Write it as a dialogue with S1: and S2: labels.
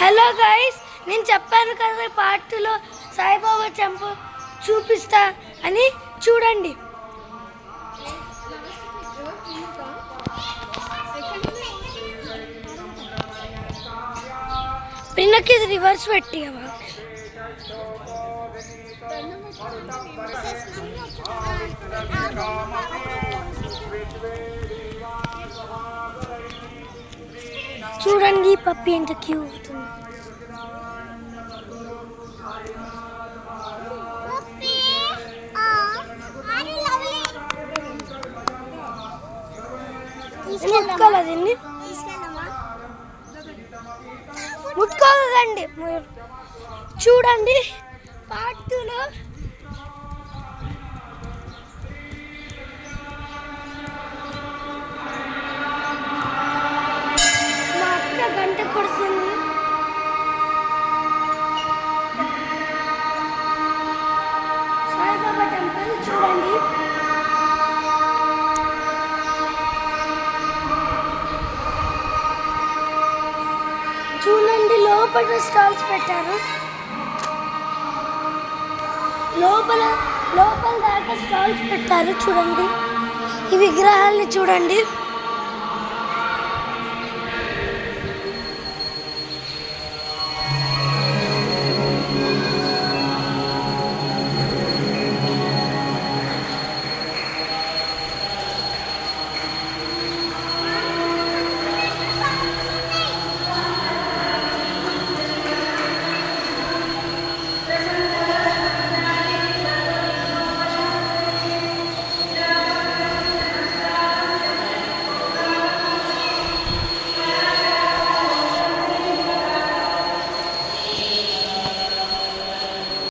S1: Hello guys, నేను చెప్పాను కదా పార్టీలో సాయిబాబా టెంపుల్ చూపిస్తా అని. చూడండి. పిన్నకి రివర్స్ పెట్టివా? చూడండి పప్పి ఎంత క్యూట్ అవుతుంది. ముట్టుకోలేదండి, ముట్టుకోలేదండి. చూడండి పార్టీలో మా అక్క గంట కొడుతుంది. సాయిబాబా టెంపుల్ చూడండి. చూడండి లోపల స్టాల్స్ పెట్టారు. లోపల దాకా స్టాల్స్ పెట్టారు. చూడండి ఈ విగ్రహాలని చూడండి.